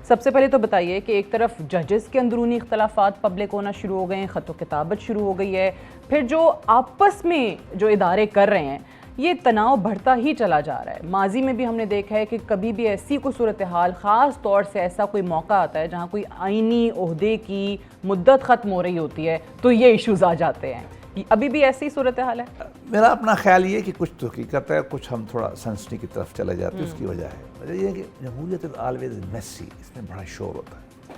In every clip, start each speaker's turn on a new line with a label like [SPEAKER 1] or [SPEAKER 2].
[SPEAKER 1] سب سے پہلے تو بتائیے کہ ایک طرف ججز کے اندرونی اختلافات پبلک ہونا شروع ہو گئے ہیں، خط و کتابت شروع ہو گئی ہے، پھر جو آپس میں جو ادارے کر رہے ہیں یہ تناؤ بڑھتا ہی چلا جا رہا ہے۔ ماضی میں بھی ہم نے دیکھا ہے کہ کبھی بھی ایسی کوئی صورتحال، خاص طور سے ایسا کوئی موقع آتا ہے جہاں کوئی آئینی عہدے کی مدت ختم ہو رہی ہوتی ہے تو یہ ایشوز آ جاتے ہیں۔ ابھی بھی ایسی صورتحال ہے؟
[SPEAKER 2] میرا اپنا خیال یہ ہے کہ کچھ تو حقیقت ہے، کچھ ہم تھوڑا سنسنی کی طرف چلے جاتے ہیں، اس کی وجہ ہے یہ ہے کہ جمہوریت از آلویز میسی، اس میں بڑا شور ہوتا ہے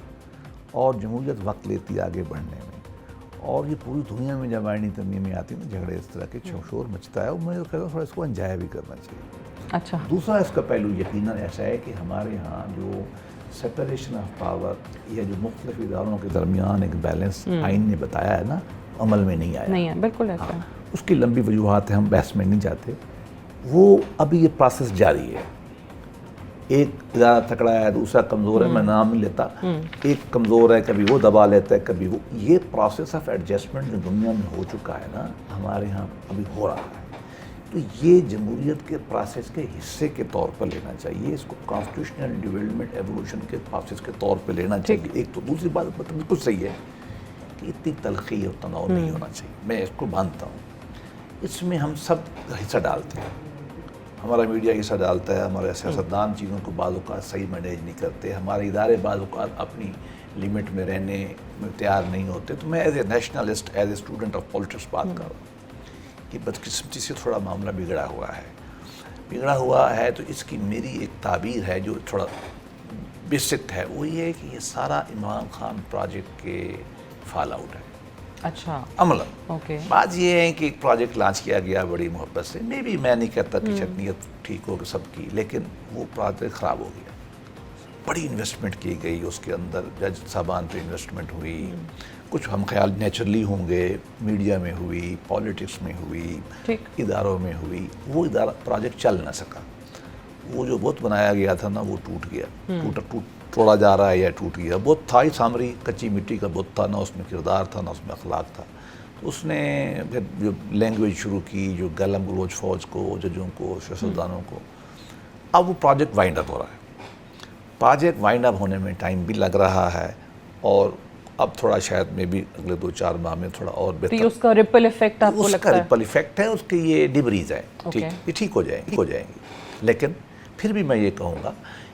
[SPEAKER 2] اور جمہوریت وقت لیتی ہے آگے بڑھنے میں، اور یہ پوری دنیا میں جب آئینی ترمیمیں آتی ہیں جھگڑے اس طرح کے شور مچتا ہے، اور میں کہتا ہوں تھوڑا اس کو انجوائے بھی کرنا چاہیے۔
[SPEAKER 1] اچھا،
[SPEAKER 2] دوسرا اس کا پہلو یقیناً ایسا ہے کہ ہمارے ہاں جو سپریشن آف پاور یا جو مختلف اداروں کے درمیان ایک بیلنس آئین نے بتایا ہے نا، عمل میں نہیں آیا۔
[SPEAKER 1] نہیں ہے، بالکل ایسا ہے۔
[SPEAKER 2] اس کی لمبی وجوہات ہیں، ہم بحث میں نہیں جاتے، وہ ابھی یہ پروسیس جاری ہے۔ ایک ادارہ تکڑا ہے، دوسرا کمزور ہے، میں نام نہیں لیتا، ایک کمزور ہے کبھی وہ دبا لیتا ہے کبھی وہ، یہ پروسیس آف ایڈجسٹمنٹ جو دنیا میں ہو چکا ہے نا، ہمارے ہاں ابھی ہو رہا ہے، تو یہ جمہوریت کے پروسیس کے حصے کے طور پر لینا چاہیے، اس کو کانسٹیٹیوشنل ڈیولپمنٹ ایوولوشن کے پروسیس کے طور پہ لینا چاہیے۔ ایک تو دوسری بات بالکل صحیح ہے کہ اتنی تلخی اور تناؤ نہیں ہونا چاہیے، میں اس کو مانتا ہوں۔ اس میں ہم سب حصہ ڈالتے ہیں، ہمارا میڈیا حصہ ڈالتا ہے، ہمارے سیاستدان چیزوں کو بعض اوقات صحیح مینیج نہیں کرتے، ہمارے ادارے بعض اوقات اپنی لمٹ میں رہنے میں تیار نہیں ہوتے، تو میں as a nationalist, as a student of politics بات کر رہا ہوں کہ بدقسمتی سے تھوڑا معاملہ بگڑا ہوا ہے، تو اس کی میری ایک تعبیر ہے جو تھوڑا بیسک ہے، وہ یہ ہے کہ یہ سارا عمران خان پروجیکٹ کے فال آؤٹ ہے۔
[SPEAKER 1] اچھا،
[SPEAKER 2] عملاً
[SPEAKER 1] اوکے،
[SPEAKER 2] بات یہ ہے کہ ایک پروجیکٹ لانچ کیا گیا بڑی محبت سے، میں نہیں کہتا کہ نیت ٹھیک ہو سب کی، لیکن وہ پروجیکٹ خراب ہو گیا۔ بڑی انویسٹمنٹ کی گئی اس کے اندر، جج صاحبان پہ انویسٹمنٹ ہوئی، کچھ ہم خیال نیچرلی ہوں گے، میڈیا میں ہوئی، پالیٹکس میں ہوئی، اداروں میں ہوئی، وہ ادارہ پروجیکٹ چل نہ سکا۔ وہ جو بہت بنایا گیا تھا نا، وہ ٹوٹ گیا، توڑا جا رہا ہے یا ٹوٹ گیا، بہت تھا ہی سامری کچی مٹی کا بت تھا، نہ اس میں کردار تھا نہ اس میں اخلاق تھا۔ اس نے پھر جو لینگویج شروع کی، جو گالم گلوچ فوج کو، ججوں کو، سیاستدانوں کو، اب وہ پروجیکٹ وائنڈ اپ ہو رہا ہے۔ پروجیکٹ وائنڈ اپ ہونے میں ٹائم بھی لگ رہا ہے، اور اب تھوڑا شاید میں بھی اگلے 2-4 ماہ میں تھوڑا اور بہتر،
[SPEAKER 1] اس کا ریپل ایفیکٹ آپ کو لگتا ہے؟
[SPEAKER 2] اس کا ریپل ایفیکٹ ہے، اس کے یہ ڈبریز ہیں، یہ ٹھیک ہو جائیں گی، لیکن پھر بھی میں یہ کہوں گا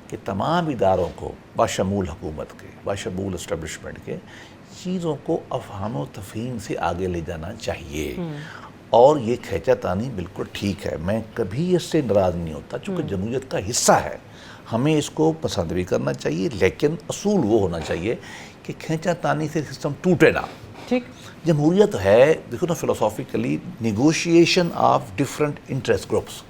[SPEAKER 2] کہ تمام اداروں کو بشمول حکومت کے، بشمول اسٹیبلشمنٹ کے، چیزوں کو افہام و تفہیم سے آگے لے جانا چاہیے، اور یہ کھینچا تانی بالکل ٹھیک ہے، میں کبھی اس سے ناراض نہیں ہوتا، چونکہ جمہوریت کا حصہ ہے، ہمیں اس کو پسند بھی کرنا چاہیے، لیکن اصول وہ ہونا چاہیے کہ کھینچا تانی سے سسٹم ٹوٹے نہ۔
[SPEAKER 1] ٹھیک،
[SPEAKER 2] جمہوریت ہے، دیکھو نا philosophically, negotiation of different interest groups,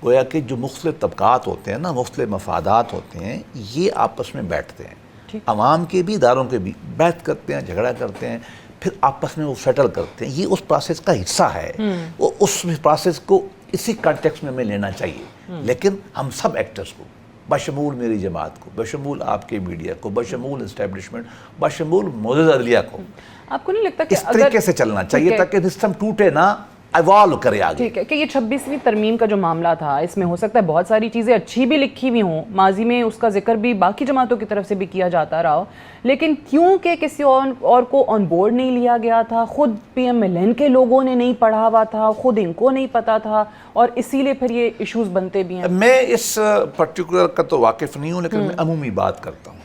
[SPEAKER 2] گویا کہ جو مختلف طبقات ہوتے ہیں نا، مختلف مفادات ہوتے ہیں، یہ آپس میں بیٹھتے ہیں، عوام کے بھی اداروں کے بھی بیٹھ کرتے ہیں، جھگڑا کرتے ہیں، پھر آپس میں وہ سیٹل کرتے ہیں، یہ اس پروسیس کا حصہ ہے، وہ اس پروسیس کو اسی کانٹیکس میں لینا چاہیے، لیکن ہم سب ایکٹرز کو، بشمول میری جماعت کو، بشمول آپ کے میڈیا کو، بشمول اسٹیبلشمنٹ، بشمول معزز عدلیہ کو،
[SPEAKER 1] آپ کو نہیں لگتا کہ
[SPEAKER 2] اس طریقے سے چلنا چاہیے تاکہ سسٹم ٹوٹے نہ، ایوالو کرے آگے؟
[SPEAKER 1] ٹھیک ہے کہ یہ 26ویں ترمیم کا جو معاملہ تھا، اس میں ہو سکتا ہے بہت ساری چیزیں اچھی بھی لکھی ہوئی ہوں، ماضی میں اس کا ذکر بھی باقی جماعتوں کی طرف سے بھی کیا جاتا رہا ہو، لیکن کیونکہ کسی اور کو آن بورڈ نہیں لیا گیا تھا، خود پی ایم ایل این کے لوگوں نے نہیں پڑھا ہوا تھا، خود ان کو نہیں پتا تھا، اور اسی لیے پھر یہ ایشوز بنتے بھی ہیں۔
[SPEAKER 2] میں اس پرٹیکولر کا تو واقف نہیں ہوں، لیکن میں عمومی بات کرتا ہوں۔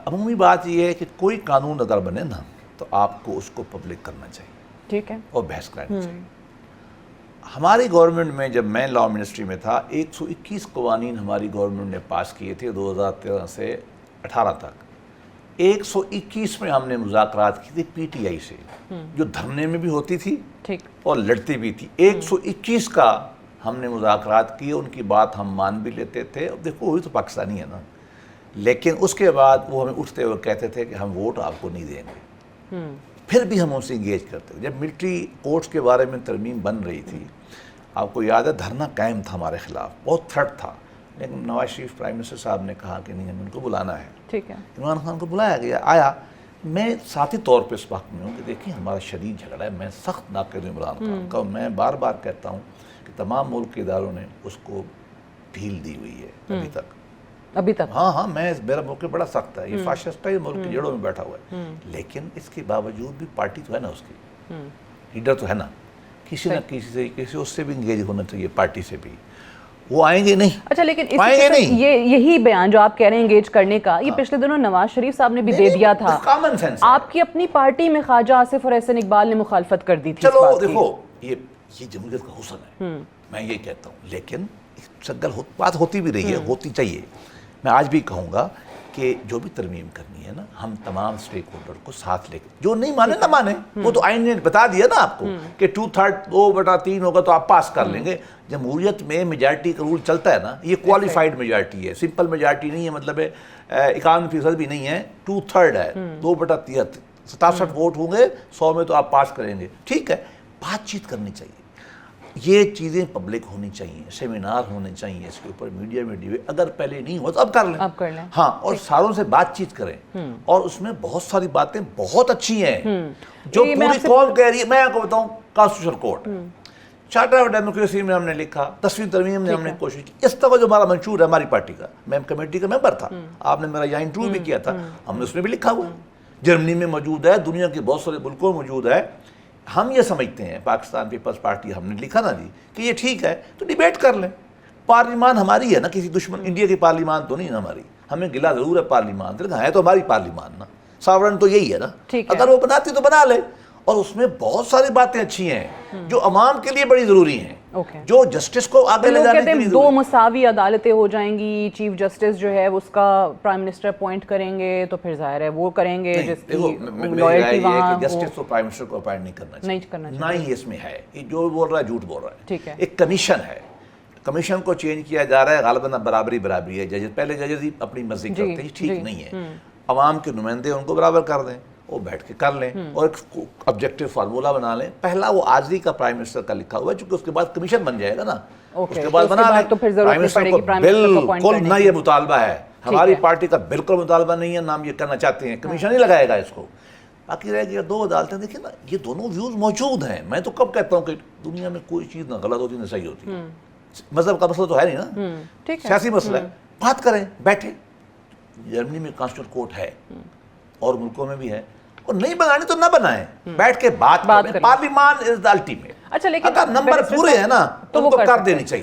[SPEAKER 2] عمومی بات یہ ہے کہ کوئی قانون اگر بنے نا، تو آپ کو اس کو پبلک کرنا چاہیے،
[SPEAKER 1] ٹھیک ہے،
[SPEAKER 2] اور بحث کرانی چاہیے۔ ہماری گورنمنٹ میں جب میں لا منسٹری میں تھا، 121 قوانین ہماری گورنمنٹ نے پاس کیے تھے 2013 سے 18 تک۔ 121 میں ہم نے مذاکرات کی تھی پی ٹی آئی سے، جو دھرنے میں بھی ہوتی تھی اور لڑتی بھی تھی۔ 121 کا ہم نے مذاکرات کیے، ان کی بات ہم مان بھی لیتے تھے، اب دیکھو وہی تو پاکستانی ہے نا، لیکن اس کے بعد وہ ہمیں اٹھتے ہوئے کہتے تھے کہ ہم ووٹ آپ کو نہیں دیں گے، پھر بھی ہم ان سے انگیج کرتے تھے۔ جب ملٹری کورٹس کے بارے میں ترمیم بن رہی تھی، آپ کو یاد ہے دھرنا قائم تھا ہمارے خلاف، بہت تھرٹ تھا، لیکن نواز شریف پرائم منسٹر صاحب نے کہا کہ نہیں، ہم ان کو بلانا ہے،
[SPEAKER 1] ٹھیک ہے،
[SPEAKER 2] عمران خان کو بلایا گیا، آیا۔ میں ذاتی طور پہ اس وقت میں ہوں کہ دیکھیں ہمارا شدید جھگڑا ہے، میں سخت ناقد ہوں عمران خان کا، میں بار بار کہتا ہوں کہ تمام ملک کے اداروں نے اس کو ڈھیل دی ہوئی ہے ابھی تک،
[SPEAKER 1] ابھی تک
[SPEAKER 2] ہاں ہاں میرا موقع بڑا سخت ہے، یہ فاشسٹ ہے، یہ ملک کی جڑوں میں بیٹھا ہوا ہے، لیکن اس کے باوجود بھی پارٹی تو ہے نا، اس کی لیڈر تو ہے نا، کسی نہ کسی اس سے بھی انگیج ہونا چاہیے، پارٹی سے بھی، وہ آئیں گے نہیں۔
[SPEAKER 1] اچھا لیکن یہی بیان جو آپ کہہ رہے ہیں انگیج کرنے کا، یہ پچھلے دنوں نواز شریف صاحب نے بھی دے دیا تھا،
[SPEAKER 2] کامن سینس۔
[SPEAKER 1] آپ کی اپنی پارٹی میں خواجہ آصف اور احسن اقبال نے مخالفت کر دی تھی۔
[SPEAKER 2] چلو دیکھو، یہ جمہوریت کا حسن ہے، میں یہ کہتا ہوں، لیکن بات ہوتی بھی رہی ہے، ہوتی چاہیے۔ میں آج بھی کہوں گا کہ جو بھی ترمیم کرنی ہے نا، ہم تمام سٹیک ہولڈر کو ساتھ لے کے، جو نہیں مانے نہ مانے، وہ تو آئین نے بتا دیا نا آپ کو کہ 2/3 ہوگا تو آپ پاس کر لیں گے۔ جمہوریت میں میجارٹی کا رول چلتا ہے نا، یہ کوالیفائڈ میجارٹی ہے، سمپل میجارٹی نہیں ہے، مطلب 51% بھی نہیں ہے، 2/3 ہے، 2/63، 67 ووٹ ہوں گے 100 میں تو آپ پاس کریں گے، ٹھیک ہے۔ بات چیت کرنی چاہیے، یہ چیزیں پبلک ہونی چاہیے، سیمینار ہونے چاہیے اس کے اوپر، میڈیا میں ڈیبیٹ، اگر پہلے نہیں ہوا تو اب کر لیں، ہاں، اور ساروں سے بات چیت کریں، اور اس میں بہت ساری باتیں بہت اچھی ہیں جو پوری قوم کہہ رہی ہے۔ میں آپ کو بتاؤں، constitution court, charter of democracy میں ہم نے لکھا، 10ویں ترمیم میں ہم نے کوشش کی، اس طرح جو ہمارا منشور ہے ہماری پارٹی کا، میں کمیٹی کا ممبر تھا، آپ نے میرا یہاں انٹرویو بھی کیا تھا، ہم نے اس میں بھی لکھا ہوا ہے، جرمنی میں موجود ہے، دنیا کے بہت سارے ملکوں میں موجود ہے۔ ہم یہ سمجھتے ہیں، پاکستان پیپلز پارٹی، ہم نے لکھا نا جی کہ یہ ٹھیک ہے تو ڈیبیٹ کر لیں، پارلیمان ہماری ہے نا، کسی دشمن انڈیا کی پارلیمان تو نہیں ہے ہماری، ہمیں گلا ضرور ہے پارلیمان سے، لیکن ہے تو ہماری پارلیمان نا، ساورن تو یہی ہے نا، اگر وہ بناتی تو بنا لے، اور اس میں بہت ساری باتیں اچھی ہیں جو عوام کے لیے بڑی ضروری ہیں، جو جسٹس کو آگے لے جانے کے لیے
[SPEAKER 1] دو مساوی عدالتیں ہو جائیں گی، چیف جسٹس جو ہے اس کا پرائم منسٹر اپوائنٹ کریں گے، تو پھر ظاہر ہے وہ کریں گے جس کی لائلٹی وہاں،
[SPEAKER 2] جسٹس تو پرائم منسٹر کو اپوائنٹ نہیں کرنا چاہیے، نہ ہی اس میں ہے، یہ جو بول رہا ہے جھوٹ بول رہا ہے۔ ایک کمیشن ہے، کمیشن کو چینج کیا جا رہا ہے، غالباً برابری ہے، ججز پہلے ججز ہی اپنی مرضی کرتے ہیں، ٹھیک نہیں ہے، عوام کے نمائندے ان کو برابر کر دیں، وہ بیٹھ کے کر لیں، اور ایک آبجیکٹو فارمولا بنا لیں۔ پہلا وہ عارضی کا پرائم منسٹر کا لکھا ہوا ہے، چونکہ اس کے بعد کمیشن بن جائے گا نا، اس کے بعد بنا لیں، پرائم منسٹر کو بالکل نہ یہ مطالبہ ہے، ہماری پارٹی کا بالکل مطالبہ نہیں ہے، نہ ہم یہ کرنا چاہتے ہیں، کمیشن ہی لگائے گا اس کو۔ باقی رہ گیا دو عدالتیں، دیکھیں نا، یہ دونوں ویوز موجود ہیں۔ میں تو کب کہتا ہوں کہ دنیا میں کوئی چیز نہ غلط ہوتی نہ صحیح ہوتی، مذہب کا مسئلہ تو ہے نہیں نا، سیاسی مسئلہ ہے، بات کریں، بیٹھیں۔ جرمنی میں کانسٹیٹیوشن کورٹ ہے اور ملکوں میں بھی ہے، اور نہیں بنانی تو نہ بنائیں، بیٹھ کے بات کریں، پارلیمان از دی الٹیمیٹ۔
[SPEAKER 1] اچھا لیکن
[SPEAKER 2] اگر نمبر پورے ہیں نا تو ان کو کر دینی چاہیے۔